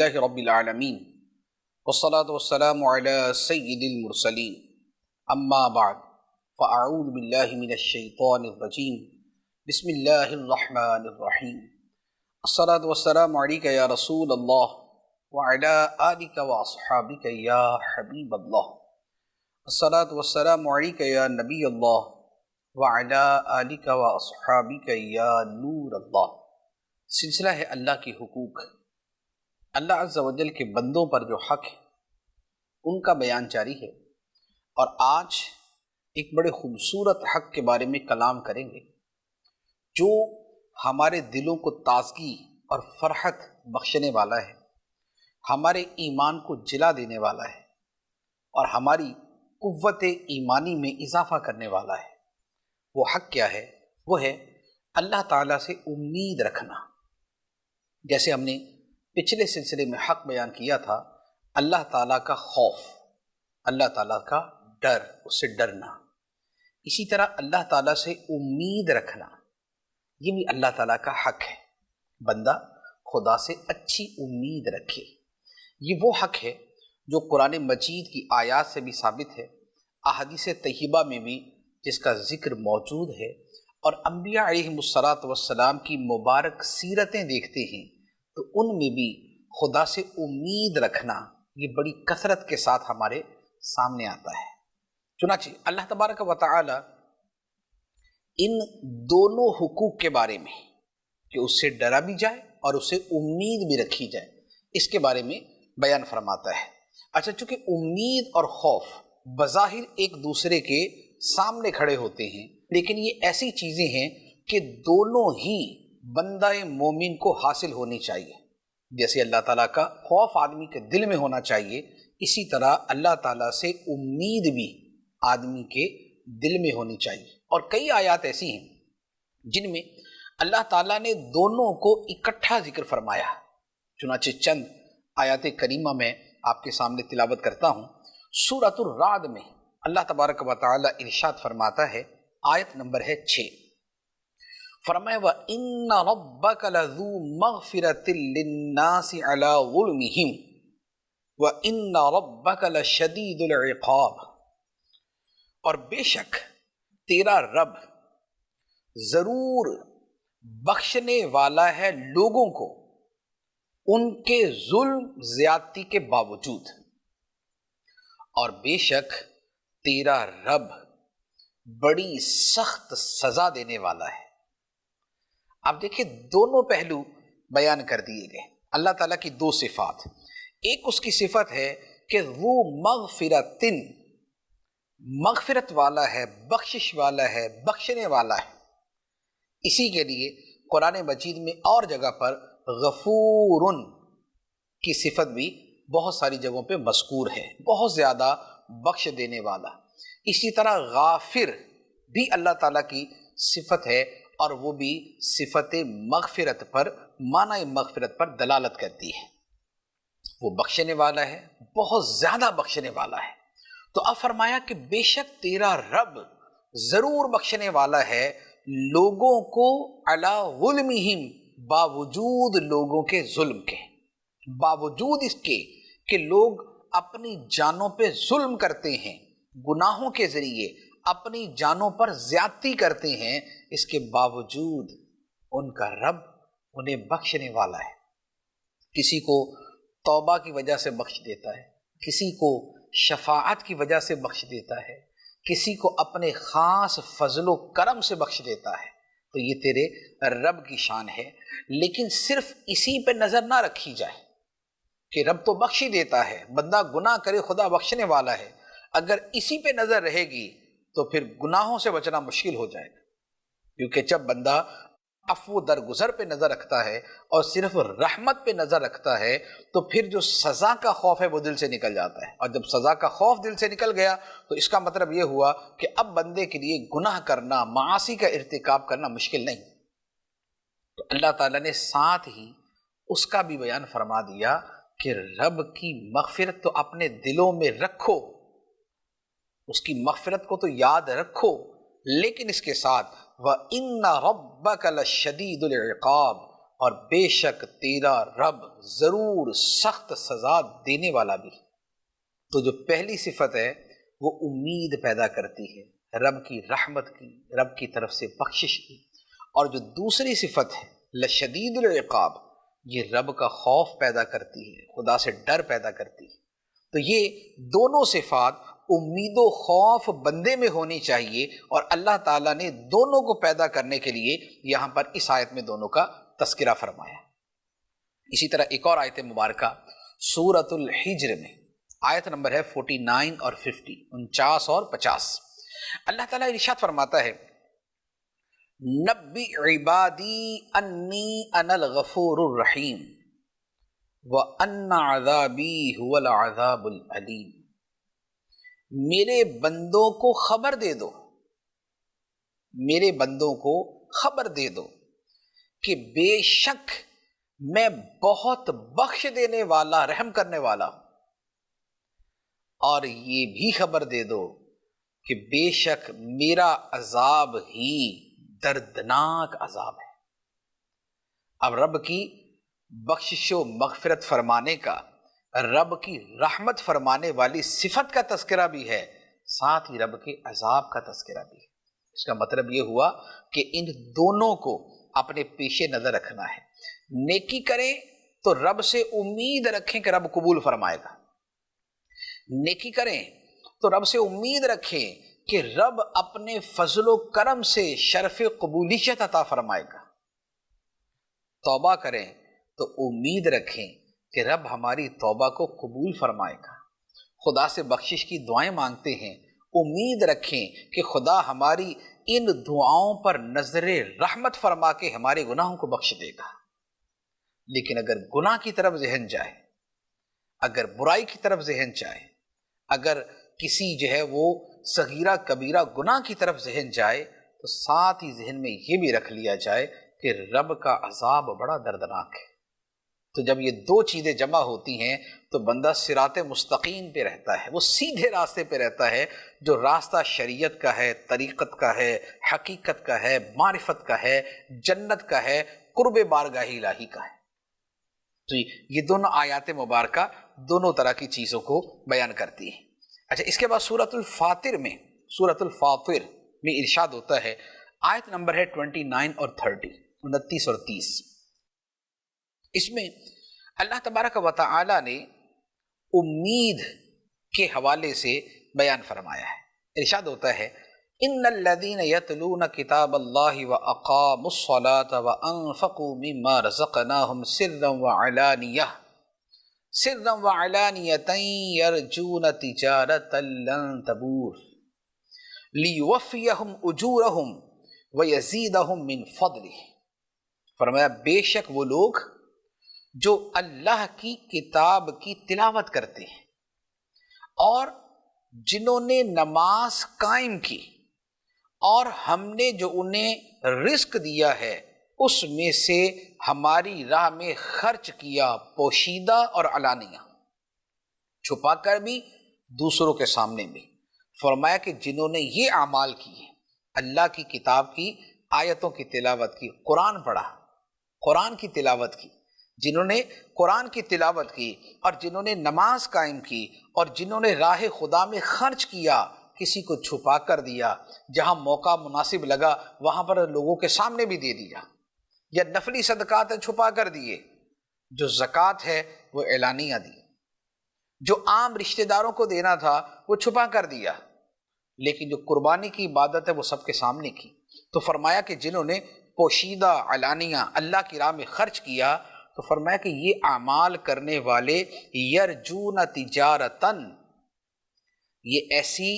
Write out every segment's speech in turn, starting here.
للہ رب العالمین والصلاة والسلام علی سید المرسلین اما بعد فاعوذ باللہ من الشیطان الرجیم بسم اللہ الرحمن الرحیم الصلاة والسلام علیک یا رسول اللہ وعلی آلک واصحابک یا حبیب اللہ الصلاة والسلام علیک یا نبی اللہ وعلی آلک واصحابک یا نور اللہ۔ سلسلہ ہے اللہ کے حقوق، اللہ عز و جل کے بندوں پر جو حق ہے ان کا بیان جاری ہے، اور آج ایک بڑے خوبصورت حق کے بارے میں کلام کریں گے جو ہمارے دلوں کو تازگی اور فرحت بخشنے والا ہے، ہمارے ایمان کو جلا دینے والا ہے اور ہماری قوت ایمانی میں اضافہ کرنے والا ہے۔ وہ حق کیا ہے؟ وہ ہے اللہ تعالیٰ سے امید رکھنا۔ جیسے ہم نے پچھلے سلسلے میں حق بیان کیا تھا، اللہ تعالیٰ کا خوف، اللہ تعالیٰ کا ڈر، اس سے ڈرنا، اسی طرح اللہ تعالیٰ سے امید رکھنا، یہ بھی اللہ تعالیٰ کا حق ہے۔ بندہ خدا سے اچھی امید رکھے، یہ وہ حق ہے جو قرآن مجید کی آیات سے بھی ثابت ہے، احادیث طیبہ میں بھی جس کا ذکر موجود ہے، اور انبیاء علیہم السلام کی مبارک سیرتیں دیکھتے ہیں تو ان میں بھی خدا سے امید رکھنا یہ بڑی کثرت کے ساتھ ہمارے سامنے آتا ہے۔ چنانچہ اللہ تبارک و تعالی ان دونوں حقوق کے بارے میں کہ اس سے ڈرا بھی جائے اور اس سے امید بھی رکھی جائے، اس کے بارے میں بیان فرماتا ہے۔ اچھا، چونکہ امید اور خوف بظاہر ایک دوسرے کے سامنے کھڑے ہوتے ہیں، لیکن یہ ایسی چیزیں ہیں کہ دونوں ہی بندہ مومن کو حاصل ہونی چاہیے۔ جیسے اللہ تعالیٰ کا خوف آدمی کے دل میں ہونا چاہیے، اسی طرح اللہ تعالیٰ سے امید بھی آدمی کے دل میں ہونی چاہیے۔ اور کئی آیات ایسی ہیں جن میں اللہ تعالیٰ نے دونوں کو اکٹھا ذکر فرمایا۔ چنانچہ چند آیات کریمہ میں آپ کے سامنے تلاوت کرتا ہوں۔ سورۃ الرعد میں اللہ تبارک و تعالی ارشاد فرماتا ہے، آیت نمبر ہے 6، فرمایا وَإِنَّ رَبَّكَ لَذُو مَغْفِرَةٍ لِلنَّاسِ عَلَىٰ ظُلْمِهِمْ وَإِنَّ رَبَّكَ لَشَدِيدُ الْعِقَابِ، اور بے شک تیرا رب ضرور بخشنے والا ہے لوگوں کو ان کے ظلم زیادتی کے باوجود، اور بے شک تیرا رب بڑی سخت سزا دینے والا ہے۔ آپ دیکھیں دونوں پہلو بیان کر دیے گئے۔ اللہ تعالیٰ کی دو صفات، ایک اس کی صفت ہے کہ وہ مغفرتن، مغفرت والا ہے، بخشش والا ہے، بخشنے والا ہے۔ اسی کے لیے قرآن مجید میں اور جگہ پر غفورن کی صفت بھی بہت ساری جگہوں پہ مذکور ہے، بہت زیادہ بخش دینے والا۔ اسی طرح غافر بھی اللہ تعالیٰ کی صفت ہے، اور وہ بھی صفت مغفرت پر، معنی مغفرت پر دلالت کرتی ہے۔ وہ بخشنے والا ہے، بہت زیادہ بخشنے والا ہے۔ تو اب فرمایا کہ بے شک تیرا رب ضرور بخشنے والا ہے لوگوں کو علی ظلمہم، باوجود لوگوں کے ظلم کے، باوجود اس کے کہ لوگ اپنی جانوں پہ ظلم کرتے ہیں، گناہوں کے ذریعے اپنی جانوں پر زیادتی کرتے ہیں، اس کے باوجود ان کا رب انہیں بخشنے والا ہے۔ کسی کو توبہ کی وجہ سے بخش دیتا ہے، کسی کو شفاعت کی وجہ سے بخش دیتا ہے، کسی کو اپنے خاص فضل و کرم سے بخش دیتا ہے۔ تو یہ تیرے رب کی شان ہے، لیکن صرف اسی پہ نظر نہ رکھی جائے کہ رب تو بخش ہی دیتا ہے، بندہ گناہ کرے خدا بخشنے والا ہے۔ اگر اسی پہ نظر رہے گی تو پھر گناہوں سے بچنا مشکل ہو جائے گا، کیونکہ جب بندہ عفو درگزر پہ نظر رکھتا ہے اور صرف رحمت پہ نظر رکھتا ہے تو پھر جو سزا کا خوف ہے وہ دل سے نکل جاتا ہے، اور جب سزا کا خوف دل سے نکل گیا تو اس کا مطلب یہ ہوا کہ اب بندے کے لیے گناہ کرنا، معاصی کا ارتکاب کرنا مشکل نہیں۔ تو اللہ تعالیٰ نے ساتھ ہی اس کا بھی بیان فرما دیا کہ رب کی مغفرت تو اپنے دلوں میں رکھو، اس کی مغفرت کو تو یاد رکھو، لیکن اس کے ساتھ وَإِنَّ رَبَّكَ لَشَدِيدُ الْعِقَابِ، اور بے شک تیرا رب ضرور سخت سزا دینے والا بھی۔ تو جو پہلی صفت ہے وہ امید پیدا کرتی ہے رب کی رحمت کی، رب کی طرف سے بخشش کی، اور جو دوسری صفت ہے لشدید العقاب، یہ رب کا خوف پیدا کرتی ہے، خدا سے ڈر پیدا کرتی ہے۔ تو یہ دونوں صفات امید و خوف بندے میں ہونی چاہیے، اور اللہ تعالیٰ نے دونوں کو پیدا کرنے کے لیے یہاں پر اس آیت میں دونوں کا تذکرہ فرمایا۔ اسی طرح ایک اور آیت مبارکہ سورۃ الحجر میں آیت نمبر ہے 49 اور 50، 49 اور 50، اللہ تعالیٰ ارشاد فرماتا ہے نبی عبادی انی انا الغفور الرحیم وان عذابی هو العذاب العلیم، میرے بندوں کو خبر دے دو، میرے بندوں کو خبر دے دو کہ بے شک میں بہت بخش دینے والا، رحم کرنے والا ہوں، اور یہ بھی خبر دے دو کہ بے شک میرا عذاب ہی دردناک عذاب ہے۔ اب رب کی بخشش و مغفرت فرمانے کا، رب کی رحمت فرمانے والی صفت کا تذکرہ بھی ہے، ساتھ ہی رب کے عذاب کا تذکرہ بھی ہے۔ اس کا مطلب یہ ہوا کہ ان دونوں کو اپنے پیش نظر رکھنا ہے۔ نیکی کریں تو رب سے امید رکھیں کہ رب قبول فرمائے گا، نیکی کریں تو رب سے امید رکھیں کہ رب اپنے فضل و کرم سے شرف قبولیت عطا فرمائے گا، توبہ کریں تو امید رکھیں کہ رب ہماری توبہ کو قبول فرمائے گا، خدا سے بخشش کی دعائیں مانگتے ہیں، امید رکھیں کہ خدا ہماری ان دعاؤں پر نظر رحمت فرما کے ہمارے گناہوں کو بخش دے گا۔ لیکن اگر گناہ کی طرف ذہن جائے، اگر برائی کی طرف ذہن جائے، اگر کسی وہ صغیرہ کبیرہ گناہ کی طرف ذہن جائے، تو ساتھ ہی ذہن میں یہ بھی رکھ لیا جائے کہ رب کا عذاب بڑا دردناک ہے۔ تو جب یہ دو چیزیں جمع ہوتی ہیں تو بندہ صراط مستقیم پہ رہتا ہے، وہ سیدھے راستے پہ رہتا ہے، جو راستہ شریعت کا ہے، طریقت کا ہے، حقیقت کا ہے، معرفت کا ہے، جنت کا ہے، قرب بارگاہ الہی کا ہے۔ تو یہ دونوں آیات مبارکہ دونوں طرح کی چیزوں کو بیان کرتی ہیں۔ اچھا، اس کے بعد سورۃ الفاطر میں، سورۃ الفاطر میں ارشاد ہوتا ہے، آیت نمبر ہے 29 اور 30، 29 اور 30، اس میں اللہ تبارک و تعالی نے امید کے حوالے سے بیان فرمایا ہے۔ ارشاد ہوتا ہے ان الذین یتلون کتاب اللہ واقاموا الصلاۃ وانفقوا مما رزقناہم سرا وعلانیۃ یرجون تجارۃ لن تبور لیوفیہم اجورہم ویزیدہم من فضلہ، فرمایا بے شک وہ لوگ جو اللہ کی کتاب کی تلاوت کرتے ہیں اور جنہوں نے نماز قائم کی، اور ہم نے جو انہیں رزق دیا ہے اس میں سے ہماری راہ میں خرچ کیا، پوشیدہ اور علانیہ، چھپا کر بھی دوسروں کے سامنے بھی۔ فرمایا کہ جنہوں نے یہ اعمال کیے، اللہ کی کتاب کی آیتوں کی تلاوت کی، قرآن پڑھا، قرآن کی تلاوت کی، جنہوں نے قرآن کی تلاوت کی، اور جنہوں نے نماز قائم کی، اور جنہوں نے راہ خدا میں خرچ کیا، کسی کو چھپا کر دیا، جہاں موقع مناسب لگا وہاں پر لوگوں کے سامنے بھی دے دیا، یا نفلی صدقات ہیں چھپا کر دیے، جو زکوٰۃ ہے وہ اعلانیہ دی، جو عام رشتہ داروں کو دینا تھا وہ چھپا کر دیا، لیکن جو قربانی کی عبادت ہے وہ سب کے سامنے کی۔ تو فرمایا کہ جنہوں نے پوشیدہ علانیہ اللہ کی راہ میں خرچ کیا، تو فرمایا کہ یہ اعمال کرنے والے یرجون تجارتن، یہ ایسی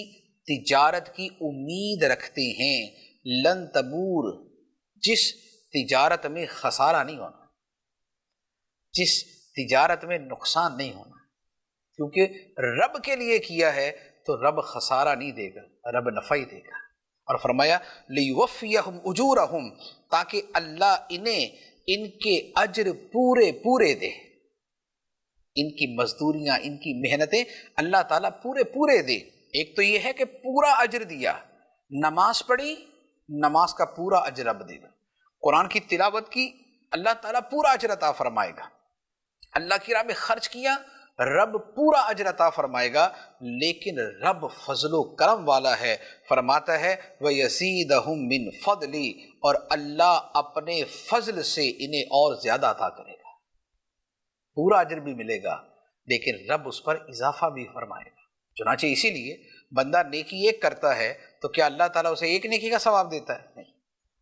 تجارت کی امید رکھتے ہیں لن تبور، جس تجارت میں خسارہ نہیں ہونا، جس تجارت میں نقصان نہیں ہونا، کیونکہ رب کے لیے کیا ہے تو رب خسارہ نہیں دے گا، رب نفع ہی دے گا۔ اور فرمایا لیوفیہم اجورہم، تاکہ اللہ انہیں ان کے اجر پورے پورے دے، ان کی مزدوریاں، ان کی محنتیں اللہ تعالیٰ پورے پورے دے۔ ایک تو یہ ہے کہ پورا اجر دیا، نماز پڑھی، نماز کا پورا اجر رب دے گا، قرآن کی تلاوت کی، اللہ تعالیٰ پورا اجر عطا فرمائے گا. اللہ کی راہ میں خرچ کیا، رب پورا اجر عطا فرمائے گا. لیکن رب فضل و کرم والا ہے، فرماتا ہے وَيَزِيدَهُم مِّن فَضْلِي، اور اللہ اپنے فضل سے انہیں اور زیادہ عطا کرے گا. پورا اجر بھی ملے گا لیکن رب اس پر اضافہ بھی فرمائے گا. چنانچہ اسی لیے بندہ نیکی ایک کرتا ہے تو کیا اللہ تعالیٰ اسے ایک نیکی کا ثواب دیتا ہے؟ نہیں،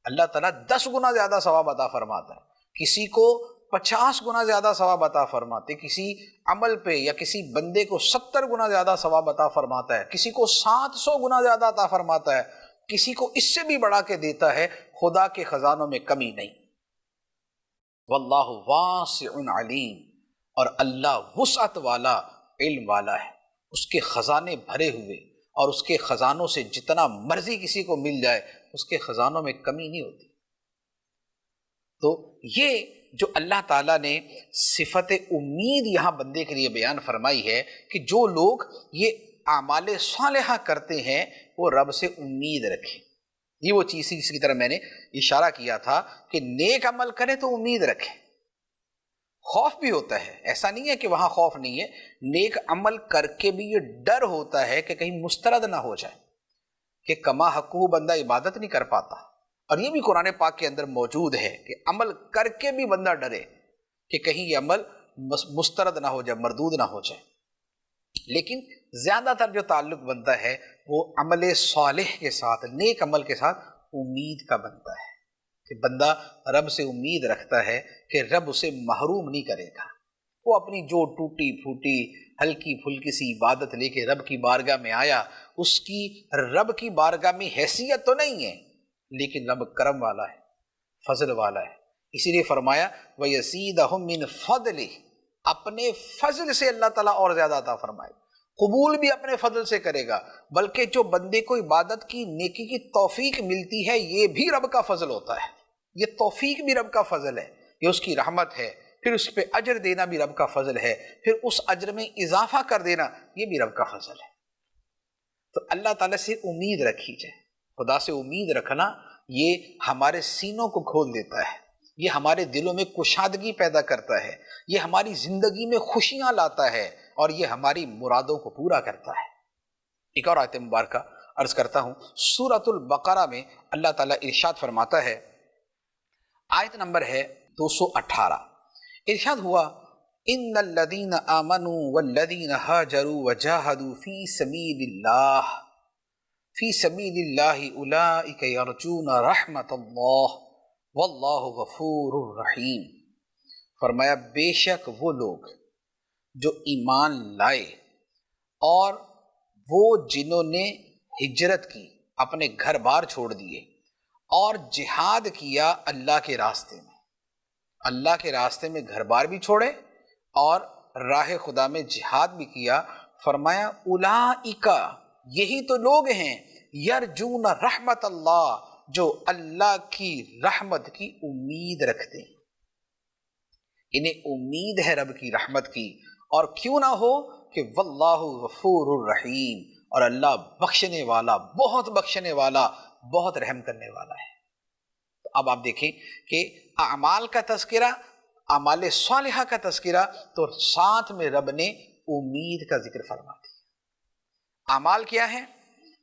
اللہ تعالیٰ 10 گنا زیادہ ثواب عطا فرماتا ہے. کسی کو 50 گنا زیادہ ثواب عطا فرماتے، کسی عمل پہ یا کسی بندے کو 70 گنا زیادہ ثواب عطا فرماتا ہے، کسی کو 700 گنا زیادہ عطا فرماتا ہے، کسی کو اس سے بھی بڑھا کے دیتا ہے. خدا کے خزانوں میں کمی نہیں. واللہ واسع علیم، اور اللہ وسعت والا، علم والا ہے. اس کے خزانے بھرے ہوئے، اور اس کے خزانوں سے جتنا مرضی کسی کو مل جائے اس کے خزانوں میں کمی نہیں ہوتی. تو یہ جو اللہ تعالیٰ نے صفت امید یہاں بندے کے لیے بیان فرمائی ہے کہ جو لوگ یہ اعمال صالحہ کرتے ہیں وہ رب سے امید رکھیں. یہ وہ چیز اس کی طرح میں نے اشارہ کیا تھا کہ نیک عمل کریں تو امید رکھیں. خوف بھی ہوتا ہے، ایسا نہیں ہے کہ وہاں خوف نہیں ہے. نیک عمل کر کے بھی یہ ڈر ہوتا ہے کہ کہیں مسترد نہ ہو جائے، کہ کما حقہ بندہ عبادت نہیں کر پاتا. اور یہ بھی قرآن پاک کے اندر موجود ہے کہ عمل کر کے بھی بندہ ڈرے کہ کہیں یہ عمل مسترد نہ ہو جائے، مردود نہ ہو جائے. لیکن زیادہ تر جو تعلق بنتا ہے وہ عمل صالح کے ساتھ، نیک عمل کے ساتھ امید کا بنتا ہے، کہ بندہ رب سے امید رکھتا ہے کہ رب اسے محروم نہیں کرے گا. وہ اپنی جو ٹوٹی پھوٹی ہلکی پھلکی سی عبادت لے کے رب کی بارگاہ میں آیا، اس کی رب کی بارگاہ میں حیثیت تو نہیں ہے لیکن رب کرم والا ہے، فضل والا ہے. اسی لیے فرمایا وَيَزِيدَهُم مِّن فَضْلِهِ، اپنے فضل سے اللہ تعالیٰ اور زیادہ عطا فرمائے. قبول بھی اپنے فضل سے کرے گا، بلکہ جو بندے کو عبادت کی نیکی کی توفیق ملتی ہے یہ بھی رب کا فضل ہوتا ہے. یہ توفیق بھی رب کا فضل ہے، یہ اس کی رحمت ہے. پھر اس پہ اجر دینا بھی رب کا فضل ہے، پھر اس اجر میں اضافہ کر دینا یہ بھی رب کا فضل ہے. تو اللہ تعالیٰ سے امید رکھی جائے. خدا سے امید رکھنا یہ ہمارے سینوں کو کھول دیتا ہے، یہ ہمارے دلوں میں کشادگی پیدا کرتا ہے، یہ ہماری زندگی میں خوشیاں لاتا ہے، اور یہ ہماری مرادوں کو پورا کرتا ہے. ایک اور آیت مبارکہ عرض کرتا ہوں. سورۃ البقرہ میں اللہ تعالیٰ ارشاد فرماتا ہے، آیت نمبر ہے 218. ارشاد ہوا ان الذین آمنوا والذین ہاجروا وجاہدوا فی سبیل اللہ اولئک یرجون رحمت اللہ واللہ غفور الرحیم. فرمایا بے شک وہ لوگ جو ایمان لائے اور وہ جنہوں نے ہجرت کی، اپنے گھر بار چھوڑ دیے اور جہاد کیا اللہ کے راستے میں، اللہ کے راستے میں گھر بار بھی چھوڑے اور راہ خدا میں جہاد بھی کیا. فرمایا اولئک، یہی تو لوگ ہیں یرجون رحمت اللہ، جو اللہ کی رحمت کی امید رکھتے ہیں. انہیں امید ہے رب کی رحمت کی، اور کیوں نہ ہو کہ واللہ غفور الرحیم، اور اللہ بخشنے والا، بہت بخشنے والا، بہت رحم کرنے والا ہے. تو اب آپ دیکھیں کہ اعمال کا تذکرہ، اعمال صالحہ کا تذکرہ، تو ساتھ میں رب نے امید کا ذکر فرما دیا. اعمال کیا ہے؟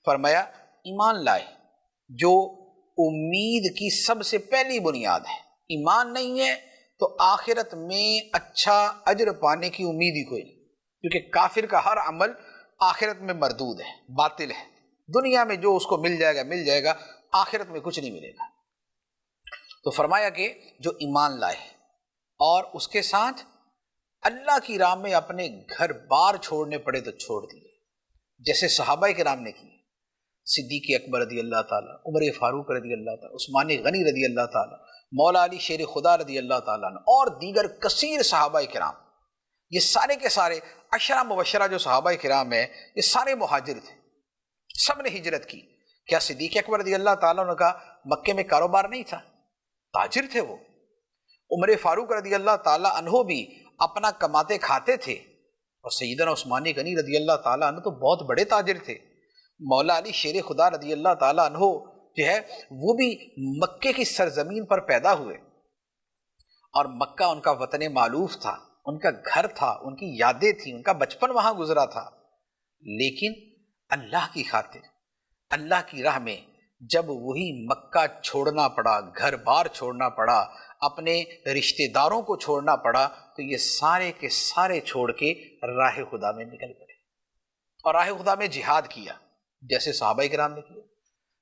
فرمایا ایمان لائے، جو امید کی سب سے پہلی بنیاد ہے. ایمان نہیں ہے تو آخرت میں اچھا اجر پانے کی امید ہی کوئی نہیں، کیونکہ کافر کا ہر عمل آخرت میں مردود ہے، باطل ہے. دنیا میں جو اس کو مل جائے گا مل جائے گا، آخرت میں کچھ نہیں ملے گا. تو فرمایا کہ جو ایمان لائے اور اس کے ساتھ اللہ کی راہ میں اپنے گھر بار چھوڑنے پڑے تو چھوڑ دیے، جیسے صحابہ کرام نے کیے. صدیق اکبر رضی اللہ تعالیٰ، عمر فاروق رضی اللہ تعالیٰ، عثمان غنی رضی اللہ تعالیٰ، مولا علی شیر خدا رضی اللہ تعالیٰ اور دیگر کثیر صحابہ کرام. یہ سارے کے سارے عشرہ مبشرہ جو صحابہ کرام ہیں یہ سارے مہاجر تھے، سب نے ہجرت کی. کیا صدیق اکبر رضی اللہ تعالیٰ عنہ کا مکے میں کاروبار نہیں تھا؟ تاجر تھے وہ. عمر فاروق رضی اللہ تعالیٰ عنہ بھی اپنا کماتے کھاتے تھے، اور سیدنا عثمان غنی رضی اللہ تعالیٰ عنہ تو بہت بڑے تاجر تھے. مولا علی شیر خدا رضی اللہ تعالیٰ عنہ جو ہے وہ بھی مکے کی سرزمین پر پیدا ہوئے، اور مکہ ان کا وطن معلوف تھا، ان کا گھر تھا، ان کی یادیں تھیں، ان کا بچپن وہاں گزرا تھا، لیکن اللہ کی خاطر، اللہ کی راہ میں جب وہی مکہ چھوڑنا پڑا، گھر بار چھوڑنا پڑا، اپنے رشتہ داروں کو چھوڑنا پڑا، تو یہ سارے کے سارے چھوڑ کے راہ خدا میں نکل پڑے اور راہ خدا میں جہاد کیا، جیسے صحابہ کرام نے کیا۔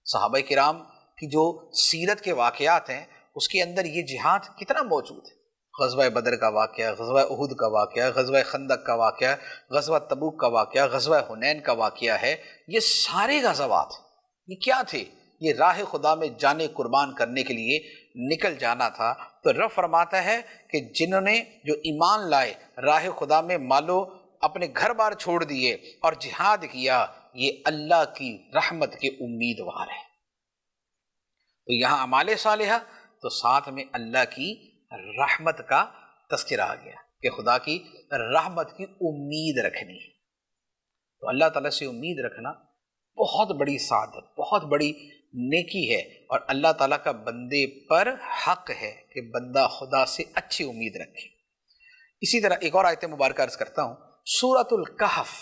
صحابہ کرام کی جو سیرت کے واقعات ہیں اس کے اندر یہ جہاد کتنا موجود ہے۔ غزوہ بدر کا واقعہ، غزوہ احد کا واقعہ، غزوہ خندق کا واقعہ، غزوہ تبوک کا واقعہ، غزوہ حنین کا واقعہ ہے۔ یہ سارے غزوات یہ کیا تھے؟ یہ راہ خدا میں جانے قربان کرنے کے لیے نکل جانا تھا۔ تو رب فرماتا ہے کہ جنہوں نے جو ایمان لائے، راہ خدا میں مالو اپنے گھر بار چھوڑ دیے اور جہاد کیا، یہ اللہ کی رحمت کے امیدوار ہیں۔ تو یہاں اعمال صالحہ تو ساتھ میں اللہ کی رحمت کا تذکرہ آ گیا کہ خدا کی رحمت کی امید رکھنی ہے۔ تو اللہ تعالیٰ سے امید رکھنا بہت بڑی سعادت، بہت بڑی نیکی ہے، اور اللہ تعالیٰ کا بندے پر حق ہے کہ بندہ خدا سے اچھی امید رکھے۔ اسی طرح ایک اور آیت مبارکہ عرض کرتا ہوں، سورۃ الکہف،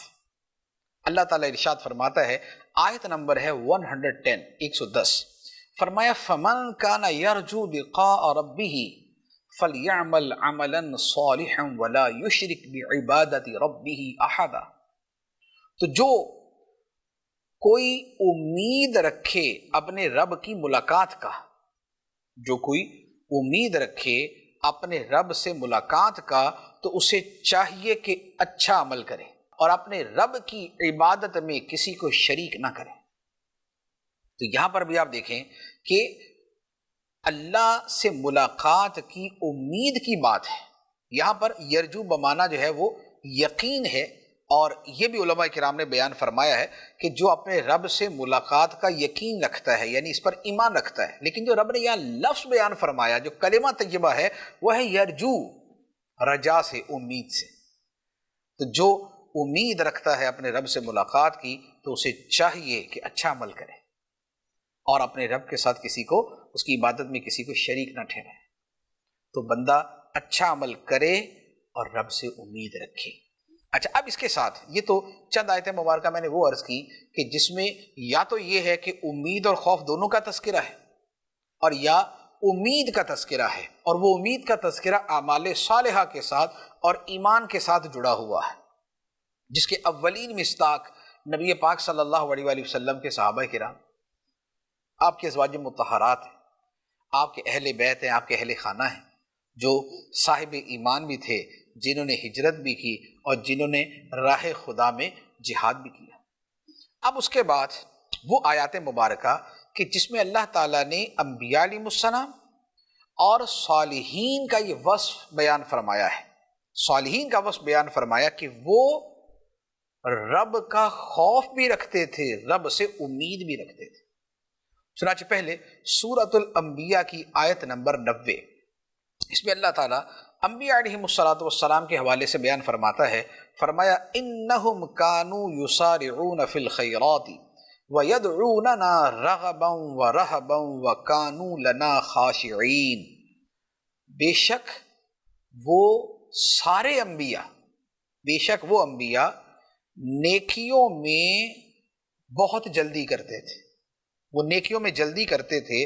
اللہ تعالیٰ ارشاد فرماتا ہے، آیت نمبر ہے 110 110، فرمایا فَمَنْ كَانَ يَرْجُو لِقَاءَ رَبِّهِ فَلْيَعْمَلْ عَمَلًا صَالِحًا وَلَا يُشْرِكْ بِعِبَادَةِ رَبِّهِ أَحَدًا۔ تو جو کوئی امید رکھے اپنے رب کی ملاقات کا، جو کوئی امید رکھے اپنے رب سے ملاقات کا، تو اسے چاہیے کہ اچھا عمل کرے اور اپنے رب کی عبادت میں کسی کو شریک نہ کرے۔ تو یہاں پر بھی آپ دیکھیں کہ اللہ سے ملاقات کی امید کی بات ہے۔ یہاں پر یرجو بمانا جو ہے وہ یقین ہے، اور یہ بھی علماء کرام نے بیان فرمایا ہے کہ جو اپنے رب سے ملاقات کا یقین رکھتا ہے، یعنی اس پر ایمان رکھتا ہے، لیکن جو رب نے یہاں لفظ بیان فرمایا، جو کلمہ طیبہ ہے، وہ ہے یرجو، رجا سے، امید سے۔ تو جو امید رکھتا ہے اپنے رب سے ملاقات کی، تو اسے چاہیے کہ اچھا عمل کرے اور اپنے رب کے ساتھ کسی کو، اس کی عبادت میں کسی کو شریک نہ ٹھہرائے۔ تو بندہ اچھا عمل کرے اور رب سے امید رکھے۔ اچھا، اب اس کے ساتھ یہ تو چند آیتیں مبارکہ میں نے وہ عرض کی کہ جس میں یا تو یہ ہے کہ امید اور خوف دونوں کا تذکرہ ہے، اور یا امید کا تذکرہ ہے، اور وہ امید کا تذکرہ اعمال صالحہ کے ساتھ اور ایمان کے ساتھ جڑا ہوا ہے، جس کے اولین مصداق نبی پاک صلی اللہ علیہ وآلہ وسلم کے صحابہ کرام، آپ کے ازواج مطہرات ہیں، آپ کے اہل بیت ہیں، آپ کے اہل خانہ ہیں، جو صاحب ایمان بھی تھے، جنہوں نے ہجرت بھی کی اور جنہوں نے راہ خدا میں جہاد بھی کیا۔ اب اس کے بعد وہ آیات مبارکہ کہ جس میں اللہ تعالیٰ نے انبیاء علیہ السلام اور صالحین کا یہ وصف بیان فرمایا ہے، صالحین کا وصف بیان فرمایا کہ وہ رب کا خوف بھی رکھتے تھے، رب سے امید بھی رکھتے تھے۔ چنانچہ پہلے سورۃ الانبیاء کی آیت نمبر 90، اس میں اللہ تعالیٰ انبیاء علیہم السلام کے حوالے سے بیان فرماتا ہے، فرمایا انہم کانوا یسارعون فی الخیرات ویدعوننا رغبا ورہبا وکانوا لنا خاشعین۔ بے شک وہ سارے انبیاء، بے شک وہ انبیاء نیکیوں میں بہت جلدی کرتے تھے، وہ نیکیوں میں جلدی کرتے تھے،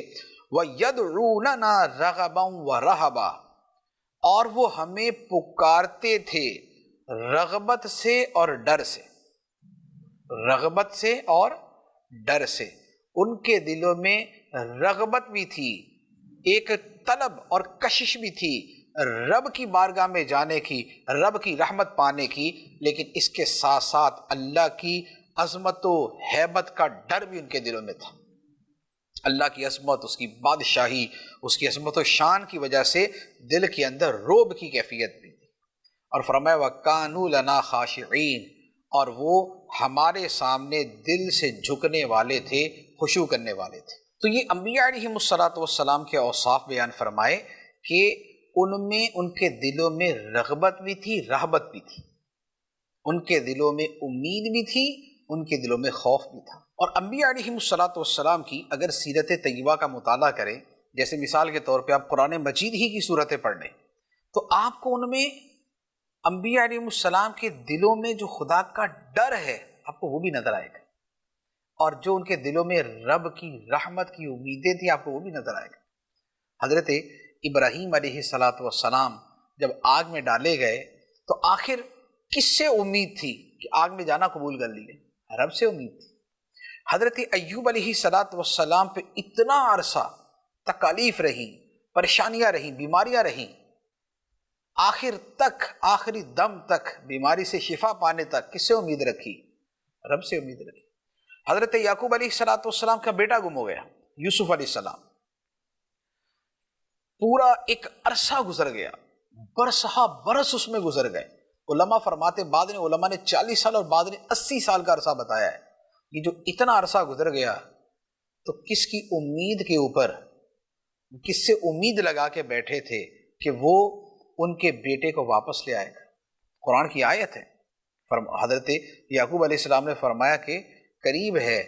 وَيَدْعُونَنَا رَغَبًا وَرَهَبًا، اور وہ ہمیں پکارتے تھے رغبت سے اور ڈر سے، رغبت سے اور ڈر سے۔ ان کے دلوں میں رغبت بھی تھی، ایک طلب اور کشش بھی تھی رب کی بارگاہ میں جانے کی، رب کی رحمت پانے کی، لیکن اس کے ساتھ ساتھ اللہ کی عظمت و ہیبت کا ڈر بھی ان کے دلوں میں تھا۔ اللہ کی عظمت، اس کی بادشاہی، اس کی عظمت و شان کی وجہ سے دل کے اندر رعب کی کیفیت بھی تھی۔ اور فرمایا وَكَانُوا لَنَا خَاشِعِينَ، اور وہ ہمارے سامنے دل سے جھکنے والے تھے، خشوع کرنے والے تھے۔ تو یہ انبیاء علیہم السلام کے اوصاف بیان فرمائے کہ ان میں، ان کے دلوں میں رغبت بھی تھی، رہبت بھی تھی، ان کے دلوں میں امید بھی تھی، ان کے دلوں میں خوف بھی تھا۔ اور انبیاء علیہم السلام کی اگر سیرت طیبہ کا مطالعہ کریں، جیسے مثال کے طور پہ آپ قرآن مجید ہی کی صورتیں پڑھ لیں، تو آپ کو ان میں انبیاء علیہ السلام کے دلوں میں جو خدا کا ڈر ہے آپ کو وہ بھی نظر آئے گا، اور جو ان کے دلوں میں رب کی رحمت کی امیدیں تھیں آپ کو وہ بھی نظر آئے گا۔ حضرت ابراہیم علیہ السلام جب آگ میں ڈالے گئے تو آخر کس سے امید تھی کہ آگ میں جانا قبول کر لیے؟ رب سے امید تھی۔ حضرت ایوب علیہ السلام پہ اتنا عرصہ تکالیف رہی، پریشانیاں رہیں، بیماریاں رہیں، آخر تک، آخری دم تک بیماری سے شفا پانے تک کس سے امید رکھی؟ رب سے امید رکھی۔ حضرت یعقوب علیہ السلام کا بیٹا گم ہو گیا، یوسف علیہ السلام، پورا ایک عرصہ گزر گیا، برسہ برس اس میں گزر گئے۔ علماء فرماتے، بعد نے علماء نے 40 سال اور بعد نے 80 سال کا عرصہ بتایا ہے۔ یہ جو اتنا عرصہ گزر گیا تو کس کی امید کے اوپر، کس سے امید لگا کے بیٹھے تھے کہ وہ ان کے بیٹے کو واپس لے آئے گا؟ قرآن کی آیت ہے، حضرت یعقوب علیہ السلام نے فرمایا کہ قریب ہے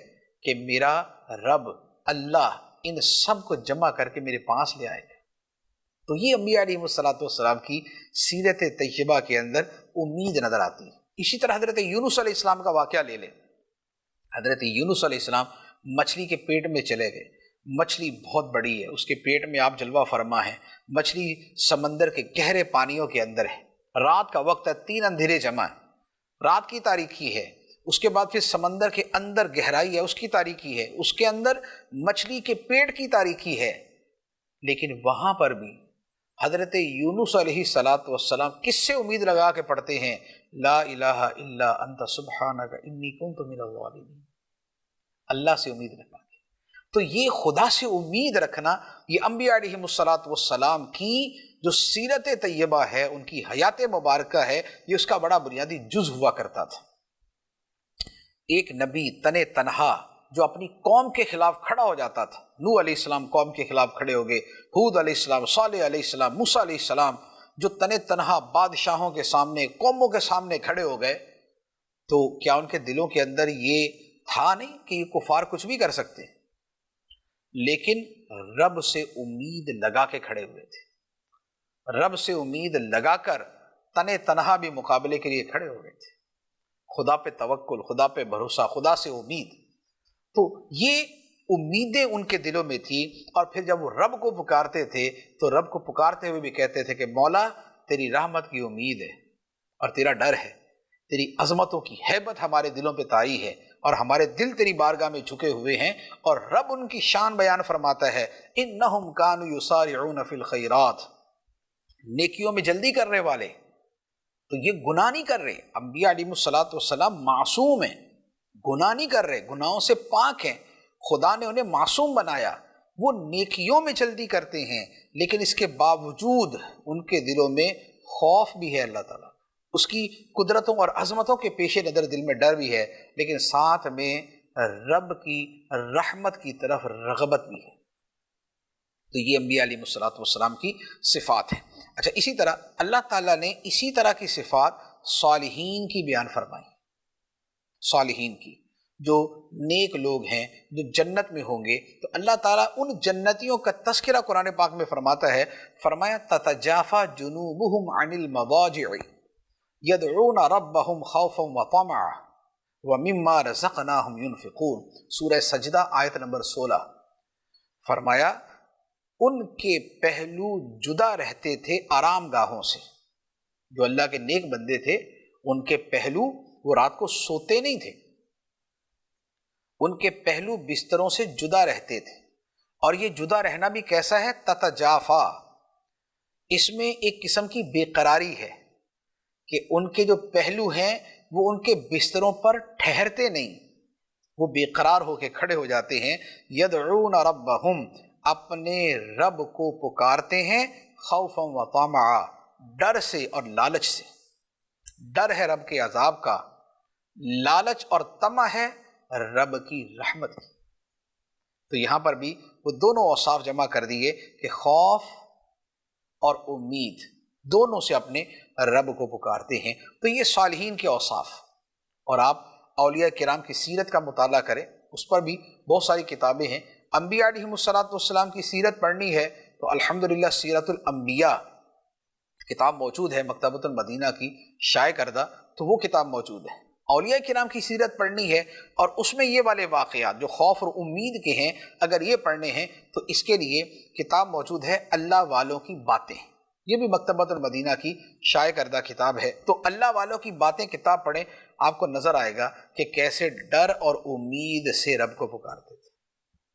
کہ میرا رب اللہ ان سب کو جمع کر کے میرے پاس لے آئے گا۔ تو یہ انبیاء علیہ السلام کی سیرت طیبہ کے اندر امید نظر آتی ہے۔ اسی طرح حضرت یونس علیہ السلام کا واقعہ لے لیں۔ حضرت یونس علیہ السلام مچھلی کے پیٹ میں چلے گئے، مچھلی بہت بڑی ہے، اس کے پیٹ میں آپ جلوہ فرما ہے، مچھلی سمندر کے گہرے پانیوں کے اندر ہے، رات کا وقت ہے، 3 اندھیرے جمع ہے، رات کی تاریکی ہے، اس کے بعد پھر سمندر کے اندر گہرائی ہے، اس کی تاریکی ہے، اس کے اندر مچھلی کے پیٹ کی تاریکی ہے، لیکن وہاں پر بھی حضرت یونس علیہ السلام کس سے امید لگا کے پڑھتے ہیں؟ لا الہ الا انت سبحانک انی کنت من الظالمین، اللہ سے امید رکھنا۔ تو یہ خدا سے امید رکھنا، یہ انبیاء علیہ السلام کی جو سیرت طیبہ ہے، ان کی حیات مبارکہ ہے، یہ اس کا بڑا بنیادی جز ہوا کرتا تھا۔ ایک نبی تنے تنہا جو اپنی قوم کے خلاف کھڑا ہو جاتا تھا، نوح علیہ السلام قوم کے خلاف کھڑے ہو گئے، ہود علیہ السلام، صالح علیہ السلام، موسیٰ علیہ السلام، جو تنے تنہا بادشاہوں کے سامنے، قوموں کے سامنے کھڑے ہو گئے، تو کیا ان کے دلوں کے اندر یہ تھا نہیں کہ یہ کفار کچھ بھی کر سکتے؟ لیکن رب سے امید لگا کے کھڑے ہوئے تھے، رب سے امید لگا کر تنے تنہا بھی مقابلے کے لیے کھڑے ہو گئے تھے۔ خدا پہ توکل، خدا پہ بھروسہ، خدا سے امید، تو یہ امیدیں ان کے دلوں میں تھی۔ اور پھر جب وہ رب کو پکارتے تھے تو رب کو پکارتے ہوئے بھی کہتے تھے کہ مولا تیری رحمت کی امید ہے اور تیرا ڈر ہے، تیری عظمتوں کی ہیبت ہمارے دلوں پہ طاری ہے اور ہمارے دل تیری بارگاہ میں جھکے ہوئے ہیں۔ اور رب ان کی شان بیان فرماتا ہے، انہم کانوا یسارعون فی الخیرات، نیکیوں میں جلدی کرنے والے، تو یہ گناہ نہیں کر رہے۔ انبیاء علیہ السلام معصوم ہیں، گناہ نہیں کر رہے، گناہوں سے پاک ہیں، خدا نے انہیں معصوم بنایا، وہ نیکیوں میں جلدی کرتے ہیں، لیکن اس کے باوجود ان کے دلوں میں خوف بھی ہے اللہ تعالیٰ، اس کی قدرتوں اور عظمتوں کے پیش نظر دل میں ڈر بھی ہے، لیکن ساتھ میں رب کی رحمت کی طرف رغبت بھی ہے۔ تو یہ انبیاء علیہ السلام کی صفات ہیں۔ اچھا، اسی طرح اللہ تعالیٰ نے اسی طرح کی صفات صالحین کی بیان فرمائی، صالحین کی، جو نیک لوگ ہیں، جو جنت میں ہوں گے، تو اللہ تعالیٰ ان جنتیوں کا تذکرہ قرآن پاک میں فرماتا ہے، فرمایا تتجافى جنوبهم عن المضاجع يدعون ربهم خوفا وطمعا ومما رزقناهم ينفقون، سورہ سجدہ آیت نمبر 16۔ فرمایا ان کے پہلو جدا رہتے تھے آرام گاہوں سے، جو اللہ کے نیک بندے تھے ان کے پہلو، وہ رات کو سوتے نہیں تھے، ان کے پہلو بستروں سے جدا رہتے تھے۔ اور یہ جدا رہنا بھی کیسا ہے؟ تتجافا، اس میں ایک قسم کی بے قراری ہے کہ ان کے جو پہلو ہیں وہ ان کے بستروں پر ٹھہرتے نہیں، وہ بے قرار ہو کے کھڑے ہو جاتے ہیں۔ یدعون ربہم، اپنے رب کو پکارتے ہیں، خوفا و طمعا، ڈر سے اور لالچ سے۔ ڈر ہے رب کے عذاب کا، لالچ اور طمع ہے رب کی رحمت کی۔ تو یہاں پر بھی وہ دونوں اوصاف جمع کر دیے کہ خوف اور امید دونوں سے اپنے رب کو پکارتے ہیں۔ تو یہ صالحین کے اوصاف، اور آپ اولیاء کرام کی سیرت کا مطالعہ کریں، اس پر بھی بہت ساری کتابیں ہیں۔ انبیاء علیہ السلام کی سیرت پڑھنی ہے تو الحمدللہ سیرت الانبیاء کتاب موجود ہے مکتبۃ المدینہ کی شائع کردہ، تو وہ کتاب موجود ہے۔ اولیاء کرام کی سیرت پڑھنی ہے اور اس میں یہ والے واقعات جو خوف اور امید کے ہیں اگر یہ پڑھنے ہیں تو اس کے لیے کتاب موجود ہے اللہ والوں کی باتیں، یہ بھی مکتبۃ المدینہ کی شائع کردہ کتاب ہے۔ تو اللہ والوں کی باتیں کتاب پڑھیں، آپ کو نظر آئے گا کہ کیسے ڈر اور امید سے رب کو پکارتے تھے،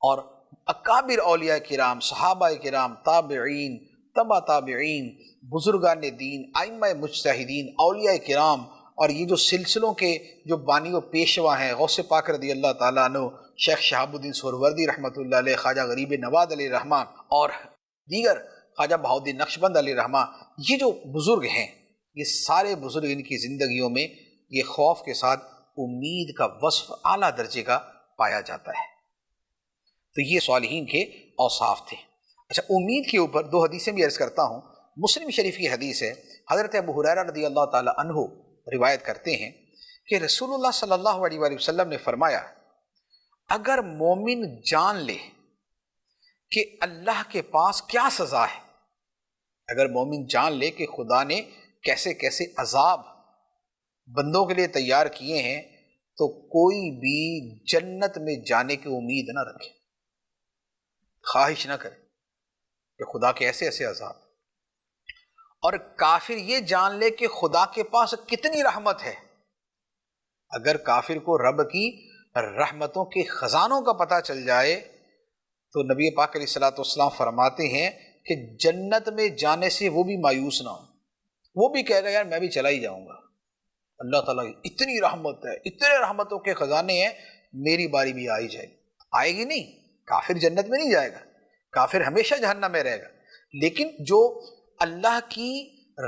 اور اکابر اولیاء کرام، صحابہ کرام، تابعین، تبع تابعین، بزرگان دین، ائمہ مجتہدین، اولیاء کرام، اور یہ جو سلسلوں کے جو بانی و پیشوا ہیں، غوث پاک رضی اللہ تعالیٰ عنہ، شیخ شہاب الدین سہروردی رحمۃ اللہ علیہ، خواجہ غریب نواز علیہ الرحمٰ اور دیگر خواجہ بہاؤالدین نقشبند علیہ الرحمٰ، یہ جو بزرگ ہیں، یہ سارے بزرگ ان کی زندگیوں میں یہ خوف کے ساتھ امید کا وصف اعلیٰ درجے کا پایا جاتا ہے۔ تو یہ صالحین کے اوصاف تھے۔ اچھا، امید کے اوپر دو حدیثیں بھی عرض کرتا ہوں۔ مسلم شریف کی حدیث ہے، حضرت ابو ہریرہ رضی اللہ تعالی عنہ روایت کرتے ہیں کہ رسول اللہ صلی اللہ علیہ وآلہ وسلم نے فرمایا، اگر مومن جان لے کہ اللہ کے پاس کیا سزا ہے، اگر مومن جان لے کہ خدا نے کیسے کیسے عذاب بندوں کے لیے تیار کیے ہیں، تو کوئی بھی جنت میں جانے کی امید نہ رکھے، خواہش نہ کرے کہ خدا کے ایسے ایسے عذاب۔ اور کافر یہ جان لے کہ خدا کے پاس کتنی رحمت ہے۔ اگر کافر کو رب کی رحمتوں کے خزانوں کا پتہ چل جائے تو نبی پاک علیہ الصلوۃ والسلام فرماتے ہیں کہ جنت میں جانے سے وہ بھی مایوس نہ ہو، وہ بھی کہے گا یار میں بھی چلا ہی جاؤں گا، اللہ تعالیٰ کی اتنی رحمت ہے، اتنے رحمتوں کے خزانے ہیں، میری باری بھی آ ہی جائے گی۔ آئے گی نہیں، کافر جنت میں نہیں جائے گا، کافر ہمیشہ جہنم میں رہے گا، لیکن جو اللہ کی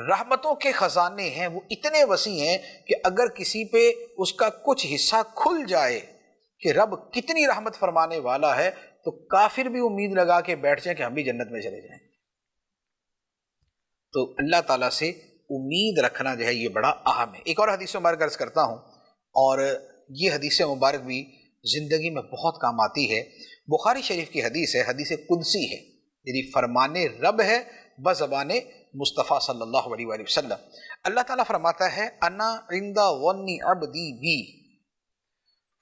رحمتوں کے خزانے ہیں وہ اتنے وسیع ہیں کہ اگر کسی پہ اس کا کچھ حصہ کھل جائے کہ رب کتنی رحمت فرمانے والا ہے، تو کافر بھی امید لگا کے بیٹھ جائیں کہ ہم بھی جنت میں چلے جائیں۔ تو اللہ تعالیٰ سے امید رکھنا جو ہے یہ بڑا اہم ہے۔ ایک اور حدیث مبارک عرض کرتا ہوں، اور یہ حدیث مبارک بھی زندگی میں بہت کام آتی ہے۔ بخاری شریف کی حدیث ہے، حدیث قدسی ہے، یعنی فرمان رب ہے بزبان مصطفیٰ صلی اللہ علیہ وآلہ وسلم۔ اللہ تعالیٰ فرماتا ہے، انا عند ظن عبدی بی،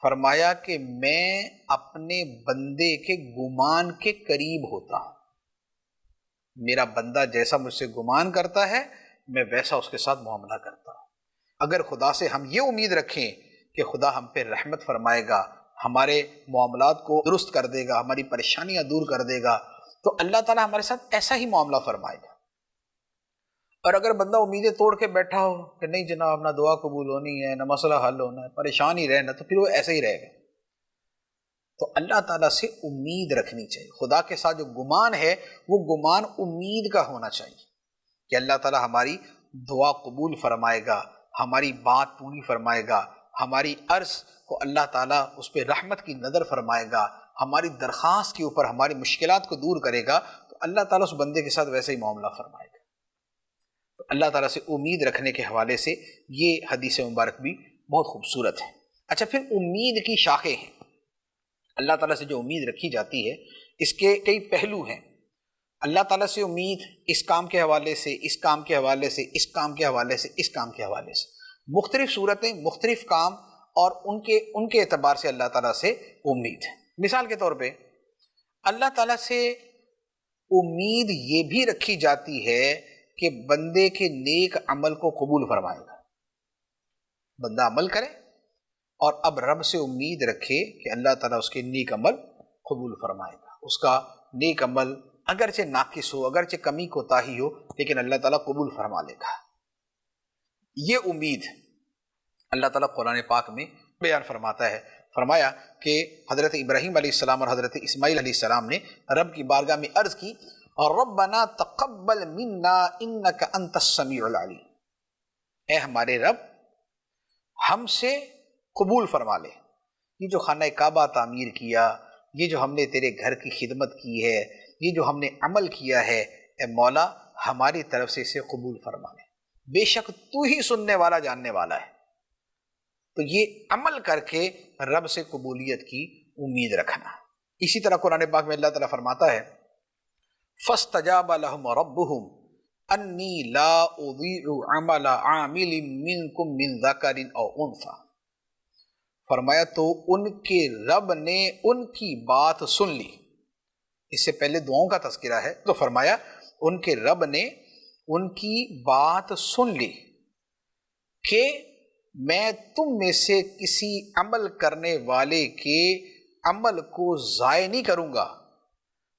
فرمایا کہ میں اپنے بندے کے گمان کے قریب ہوتا ہوں، میرا بندہ جیسا مجھ سے گمان کرتا ہے میں ویسا اس کے ساتھ معاملہ کرتا ہوں۔ اگر خدا سے ہم یہ امید رکھیں کہ خدا ہم پہ رحمت فرمائے گا، ہمارے معاملات کو درست کر دے گا، ہماری پریشانیاں دور کر دے گا، تو اللہ تعالیٰ ہمارے ساتھ ایسا ہی معاملہ فرمائے گا۔ اور اگر بندہ امیدیں توڑ کے بیٹھا ہو کہ نہیں جناب نہ دعا قبول ہونی ہے نہ مسئلہ حل ہونا ہے، پریشان ہی رہنا، تو پھر وہ ایسا ہی رہے گا۔ تو اللہ تعالیٰ سے امید رکھنی چاہیے، خدا کے ساتھ جو گمان ہے وہ گمان امید کا ہونا چاہیے کہ اللہ تعالیٰ ہماری دعا قبول فرمائے گا، ہماری بات پوری فرمائے گا، ہماری عرض کو اللہ تعالیٰ اس پہ رحمت کی نظر فرمائے گا، ہماری درخواست کے اوپر ہماری مشکلات کو دور کرے گا، تو اللہ تعالیٰ اس بندے کے ساتھ ویسے ہی معاملہ فرمائے گا۔ تو اللہ تعالیٰ سے امید رکھنے کے حوالے سے یہ حدیث مبارک بھی بہت خوبصورت ہے۔ اچھا، پھر امید کی شاخیں ہیں، اللہ تعالیٰ سے جو امید رکھی جاتی ہے اس کے کئی پہلو ہیں۔ اللہ تعالیٰ سے امید اس کام کے حوالے سے، اس کام کے حوالے سے، اس کام کے حوالے سے، اس کام کے حوالے سے، مختلف صورتیں، مختلف کام اور ان کے اعتبار سے اللہ تعالیٰ سے امید ہے۔ مثال کے طور پہ اللہ تعالیٰ سے امید یہ بھی رکھی جاتی ہے کہ بندے کے نیک عمل کو قبول فرمائے گا۔ بندہ عمل کرے اور اب رب سے امید رکھے کہ اللہ تعالیٰ اس کے نیک عمل قبول فرمائے گا، اس کا نیک عمل اگرچہ ناقص ہو، اگرچہ کمی کوتاہی ہو، لیکن اللہ تعالیٰ قبول فرما لے گا۔ یہ امید اللہ تعالیٰ قرآن پاک میں بیان فرماتا ہے۔ فرمایا کہ حضرت ابراہیم علیہ السلام اور حضرت اسماعیل علیہ السلام نے رب کی بارگاہ میں عرض کی، ربنا تقبل منا انک انت السمیع العلیم، اے ہمارے رب ہم سے قبول فرما لے، یہ جو خانہ کعبہ تعمیر کیا، یہ جو ہم نے تیرے گھر کی خدمت کی ہے، یہ جو ہم نے عمل کیا ہے، اے مولا ہماری طرف سے اسے قبول فرما لے، بے شک تو ہی سننے والا جاننے والا ہے۔ تو یہ عمل کر کے رب سے قبولیت کی امید رکھنا۔ اسی طرح قرآن پاک میں اللہ تعالیٰ فرماتا ہے، فَاسْتَجَابَ لَهُمْ رَبُّهُمْ انی لا اضیع عمل عامل منکم من ذکر او انثی، فرمایا تو ان کے رب نے ان کی بات سن لی. اس سے پہلے دعاؤں کا تذکرہ ہے، تو فرمایا ان کے رب نے ان کی بات سن لی کہ میں تم میں سے کسی عمل کرنے والے کے عمل کو ضائع نہیں کروں گا،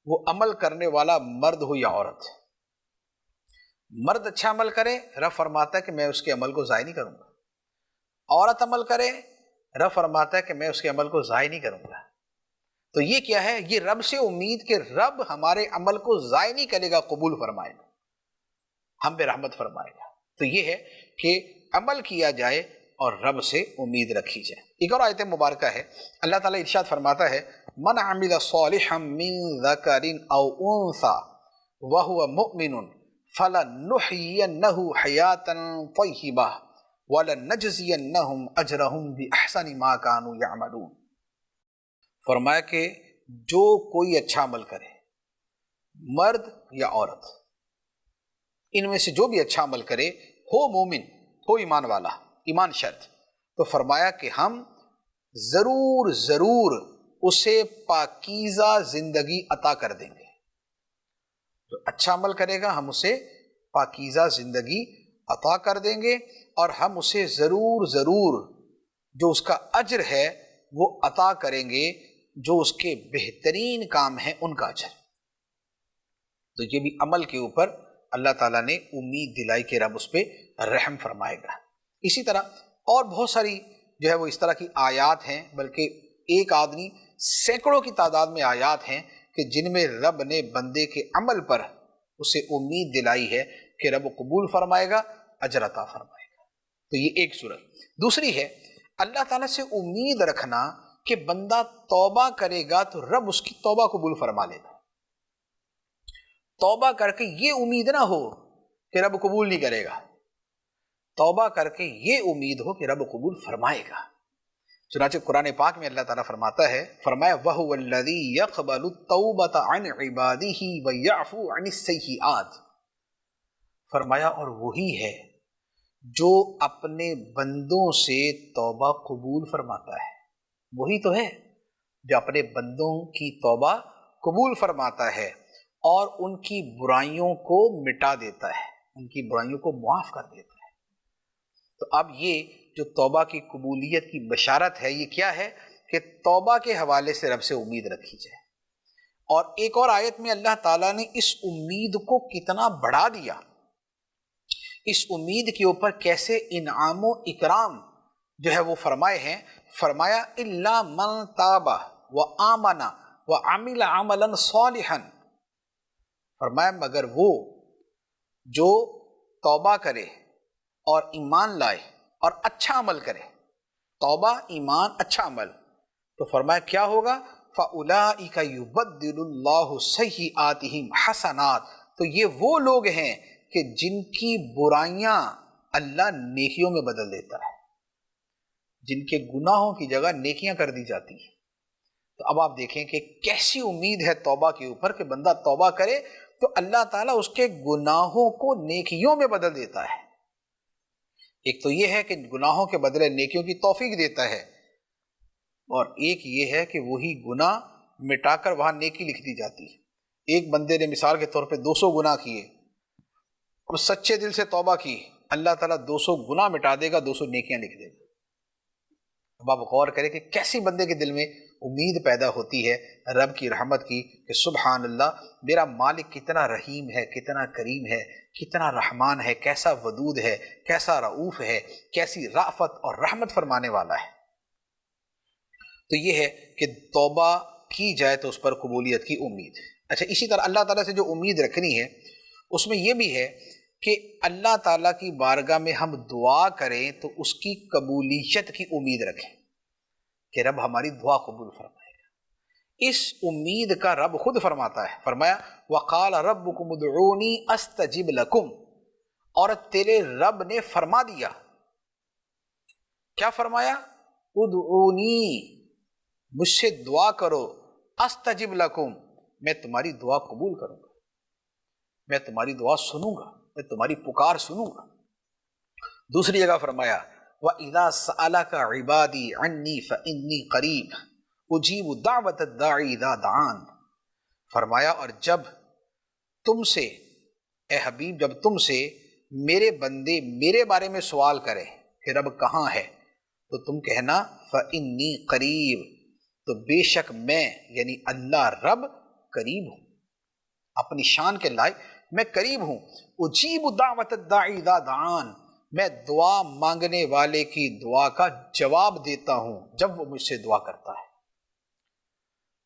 وہ عمل کرنے والا مرد ہو یا عورت. مرد اچھا عمل کرے، رب فرماتا ہے کہ میں اس کے عمل کو ضائع نہیں کروں گا. عورت عمل کرے، رب فرماتا ہے کہ میں اس کے عمل کو ضائع نہیں کروں گا. تو یہ کیا ہے؟ یہ رب سے امید کہ رب ہمارے عمل کو ضائع نہیں کرے گا، قبول فرمائے گا، ہم پہ رحمت فرمائے گا. تو یہ ہے کہ عمل کیا جائے اور رب سے امید رکھی جائے. ایک اور آیت مبارکہ ہے، اللہ تعالیٰ ارشاد فرماتا ہے من عمل صالحا من ذکر او انثى وهو مؤمن فلنحيينه حیاتا طیبہ وَلَنَجْزِيَنَّهُمْ أَجْرَهُمْ بِأَحْسَنِ مَا كَانُوا يَعْمَلُونَ. فرمایا کہ جو کوئی اچھا عمل کرے، مرد یا عورت، ان میں سے جو بھی اچھا عمل کرے، ہو مومن، ہو ایمان والا، ایمان شرط، تو فرمایا کہ ہم ضرور ضرور اسے پاکیزہ زندگی عطا کر دیں گے. جو اچھا عمل کرے گا ہم اسے پاکیزہ زندگی عطا کر دیں گے، اور ہم اسے ضرور ضرور جو اس کا اجر ہے وہ عطا کریں گے، جو اس کے بہترین کام ہیں ان کا اجر. تو یہ بھی عمل کے اوپر اللہ تعالیٰ نے امید دلائی کہ رب اس پہ رحم فرمائے گا. اسی طرح اور بہت ساری جو ہے وہ اس طرح کی آیات ہیں، بلکہ ایک آدمی سینکڑوں کی تعداد میں آیات ہیں کہ جن میں رب نے بندے کے عمل پر اسے امید دلائی ہے کہ رب قبول فرمائے گا، اجر عطا فرمائے گا. تو یہ ایک صورت. دوسری ہے اللہ تعالیٰ سے امید رکھنا کہ بندہ توبہ کرے گا تو رب اس کی توبہ قبول فرما لے گا. توبہ کر کے یہ امید نہ ہو کہ رب قبول نہیں کرے گا، توبہ کر کے یہ امید ہو کہ رب قبول فرمائے گا. چنانچہ قرآن پاک میں اللہ تعالیٰ فرماتا ہے، فرمایا وَهُوَ الَّذِي يَقْبَلُ التَّوْبَةَ عَنْ عِبَادِهِ وَيَعْفُو عَنِ السَّيِّئَاتِ. فرمایا اور وہی ہے جو اپنے بندوں سے توبہ قبول فرماتا ہے. وہی تو ہے جو اپنے بندوں کی توبہ قبول فرماتا ہے اور ان کی برائیوں کو مٹا دیتا ہے، ان کی برائیوں کو معاف کر دیتا ہے. تو اب یہ جو توبہ کی قبولیت کی بشارت ہے، یہ کیا ہے کہ توبہ کے حوالے سے رب سے امید رکھی جائے. اور ایک اور آیت میں اللہ تعالیٰ نے اس امید کو کتنا بڑھا دیا، اس امید کے اوپر کیسے انعام و اکرام جو ہے وہ فرمائے ہیں. فرمایا الا من تاب وآمن وعمل عملا صالحا. فرمایا مگر وہ جو توبہ کرے اور ایمان لائے اور اچھا عمل کرے. توبہ، ایمان، اچھا عمل. تو فرمایا کیا ہوگا؟ فَأُولَئِكَ يُبَدِّلُ اللَّهُ سَيِّئَاتِهِمْ حَسَنَاتٍ. تو یہ وہ لوگ ہیں کہ جن کی برائیاں اللہ نیکیوں میں بدل دیتا ہے، جن کے گناہوں کی جگہ نیکیاں کر دی جاتی ہیں. تو اب آپ دیکھیں کہ کیسی امید ہے توبہ کے اوپر کہ بندہ توبہ کرے تو اللہ تعالیٰ اس کے گناہوں کو نیکیوں میں بدل دیتا ہے. ایک تو یہ ہے کہ گناہوں کے بدلے نیکیوں کی توفیق دیتا ہے، اور ایک یہ ہے کہ وہی گناہ مٹا کر وہاں نیکی لکھ دی جاتی ہے. ایک بندے نے مثال کے طور پہ 200 گناہ کیے اور سچے دل سے توبہ کی، اللہ تعالیٰ 200 گناہ مٹا دے گا، 200 نیکیاں لکھ دے گا. اب آپ غور کریں کہ کیسی بندے کے دل میں امید پیدا ہوتی ہے رب کی رحمت کی کہ سبحان اللہ، میرا مالک کتنا رحیم ہے، کتنا کریم ہے، کتنا رحمان ہے، کیسا ودود ہے، کیسا رؤوف ہے، کیسی رأفت اور رحمت فرمانے والا ہے. تو یہ ہے کہ توبہ کی جائے تو اس پر قبولیت کی امید. اچھا، اسی طرح اللہ تعالیٰ سے جو امید رکھنی ہے اس میں یہ بھی ہے کہ اللہ تعالیٰ کی بارگاہ میں ہم دعا کریں تو اس کی قبولیت کی امید رکھیں کہ رب ہماری دعا قبول فرمائے گا. اس امید کا رب خود فرماتا ہے، فرمایا وَقَالَ رَبُّكُمُ ادْعُونِي أَسْتَجِبْ لَكُمْ. اور تیرے رب نے فرما دیا، کیا فرمایا؟ ادعونی، مجھ سے دعا کرو، استجب لکم، میں تمہاری دعا قبول کروں گا، میں تمہاری دعا سنوں گا. میں تمہاری پکار سنوں گا۔ دوسری جگہ فرمایا وَإِذَا سَأَلَكَ عِبَادِي عَنِّي فَإِنِّي قَرِيبٌ أُجِيبُ دَعْوَةَ الدَّاعِ إِذَا دَعَانِ، فرمایا اور جب تم سے اے حبیب، جب تم سے میرے بندے میرے بارے میں سوال کرے کہ رب کہاں ہے، تو تم کہنا فَإِنِّي قَرِيبٌ، تو بے شک میں یعنی اللہ رب قریب ہوں، اپنی شان کے لائق میں قریب ہوں۔ اجیب دعوت الداعی اذا دعان، میں دعا مانگنے والے کی دعا کا جواب دیتا ہوں جب وہ مجھ سے دعا کرتا ہے۔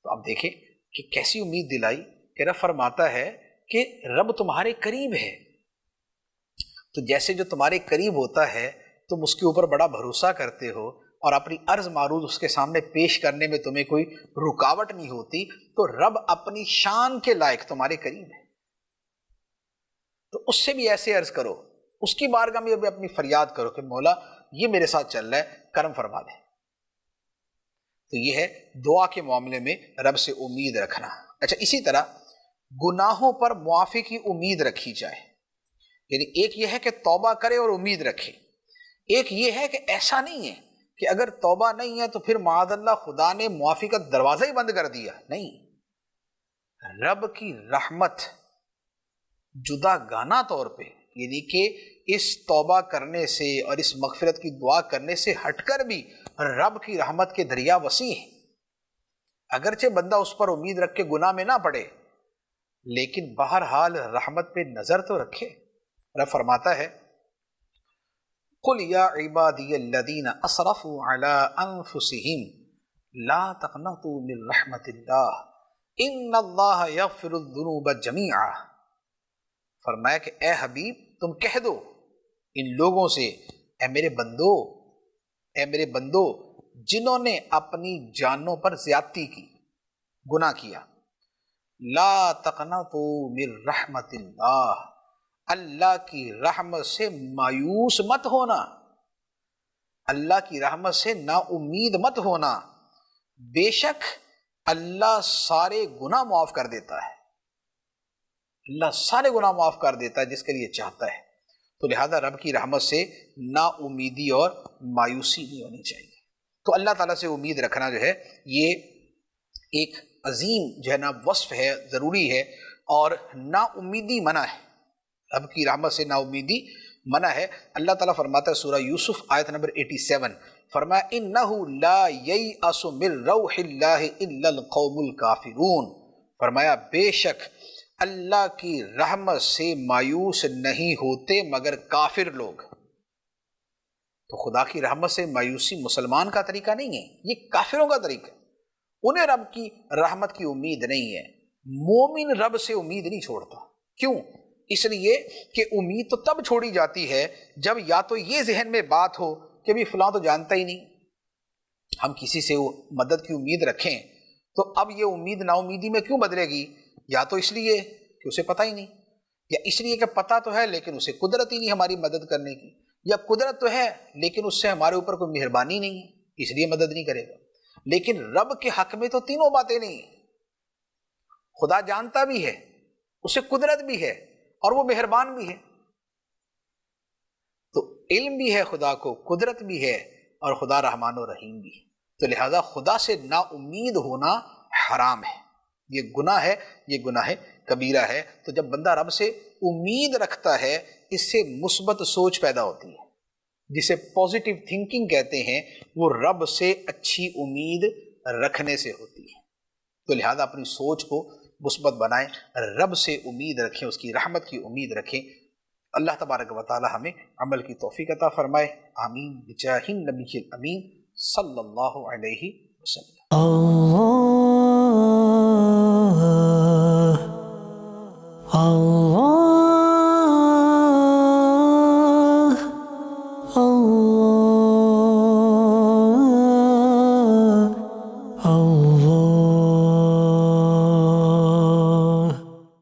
تو آپ دیکھیں کہ کیسی امید دلائی کہ رب فرماتا ہے کہ رب تمہارے قریب ہے۔ تو جیسے جو تمہارے قریب ہوتا ہے تم اس کے اوپر بڑا بھروسہ کرتے ہو اور اپنی عرض معروض اس کے سامنے پیش کرنے میں تمہیں کوئی رکاوٹ نہیں ہوتی، تو رب اپنی شان کے لائق تمہارے قریب ہے۔ تو اس سے بھی ایسے عرض کرو، اس کی بارگاہ میں بھی اپنی فریاد کرو کہ مولا یہ میرے ساتھ چل رہا ہے، کرم فرما دے۔ تو یہ ہے دعا کے معاملے میں رب سے امید رکھنا۔ اچھا، اسی طرح گناہوں پر معافی کی امید رکھی جائے، یعنی ایک یہ ہے کہ توبہ کرے اور امید رکھے، ایک یہ ہے کہ ایسا نہیں ہے کہ اگر توبہ نہیں ہے تو پھر معاذ اللہ خدا نے معافی کا دروازہ ہی بند کر دیا، نہیں، رب کی رحمت جدا گانا طور پہ، یعنی کہ اس توبہ کرنے سے اور اس مغفرت کی دعا کرنے سے ہٹ کر بھی رب کی رحمت کے دریا وسیع ہیں۔ اگرچہ بندہ اس پر امید رکھ کے گناہ میں نہ پڑے، لیکن بہرحال رحمت پہ نظر تو رکھے۔ رب فرماتا ہے قُلْ يَا عِبَادِيَ الَّذِينَ أَسْرَفُوا عَلَىٰ أَنفُسِهِمْ لَا تَقْنَطُوا مِن رَحْمَةِ اللَّهِ إِنَّ اللَّهَ يَغْفِرُ الذُّنُوبَ جَمِيعًا، فرمایا کہ اے حبیب تم کہہ دو ان لوگوں سے، اے میرے بندو جنہوں نے اپنی جانوں پر زیادتی کی، گناہ کیا، لا تقنطوا من رحمت اللہ، اللہ کی رحمت سے مایوس مت ہونا، اللہ کی رحمت سے نا امید مت ہونا، بے شک اللہ سارے گناہ معاف کر دیتا ہے، اللہ سارے گناہ معاف کر دیتا ہے جس کے لیے چاہتا ہے۔ تو لہذا رب کی رحمت سے نا امیدی اور مایوسی نہیں ہونی چاہیے۔ تو اللہ تعالیٰ سے امید رکھنا جو ہے یہ ایک عظیم جو ہے نا وصف ہے، ضروری ہے، اور نا امیدی منع ہے، رب کی رحمت سے نا امیدی منع ہے۔ اللہ تعالیٰ فرماتا ہے سورہ یوسف آیت نمبر 87، فرمایا اِنَّهُ لَا يَيْأَسُ مِن رَّوْحِ اللَّهِ إِلَّا الْقَوْمُ الْكَافِرُونَ، فرمایا بے شک اللہ کی رحمت سے مایوس نہیں ہوتے مگر کافر لوگ۔ تو خدا کی رحمت سے مایوسی مسلمان کا طریقہ نہیں ہے، یہ کافروں کا طریقہ ہے، انہیں رب کی رحمت کی امید نہیں ہے۔ مومن رب سے امید نہیں چھوڑتا، کیوں؟ اس لیے کہ امید تو تب چھوڑی جاتی ہے جب یا تو یہ ذہن میں بات ہو کہ بھی فلاں تو جانتا ہی نہیں، ہم کسی سے مدد کی امید رکھیں تو اب یہ امید نا امیدی میں کیوں بدلے گی؟ یا تو اس لیے کہ اسے پتہ ہی نہیں، یا اس لیے کہ پتہ تو ہے لیکن اسے قدرت ہی نہیں ہماری مدد کرنے کی، یا قدرت تو ہے لیکن اس سے ہمارے اوپر کوئی مہربانی نہیں ہے اس لیے مدد نہیں کرے گا۔ لیکن رب کے حق میں تو تینوں باتیں نہیں ہیں، خدا جانتا بھی ہے، اسے قدرت بھی ہے اور وہ مہربان بھی ہے، تو علم بھی ہے خدا کو، قدرت بھی ہے، اور خدا رحمان و رحیم بھی ہے۔ تو لہذا خدا سے نا امید ہونا حرام ہے، یہ گناہ ہے، یہ گناہ کبیرہ ہے۔ تو جب بندہ رب سے امید رکھتا ہے اس سے مثبت سوچ پیدا ہوتی ہے، جسے پازیٹیو تھنکنگ کہتے ہیں، وہ رب سے اچھی امید رکھنے سے ہوتی ہے۔ تو لہذا اپنی سوچ کو مثبت بنائیں، رب سے امید رکھیں، اس کی رحمت کی امید رکھیں۔ اللہ تبارک و تعالی ہمیں عمل کی توفیق عطا فرمائے، آمین بجاہ النبی الامین صلی اللہ علیہ وسلم۔ Allah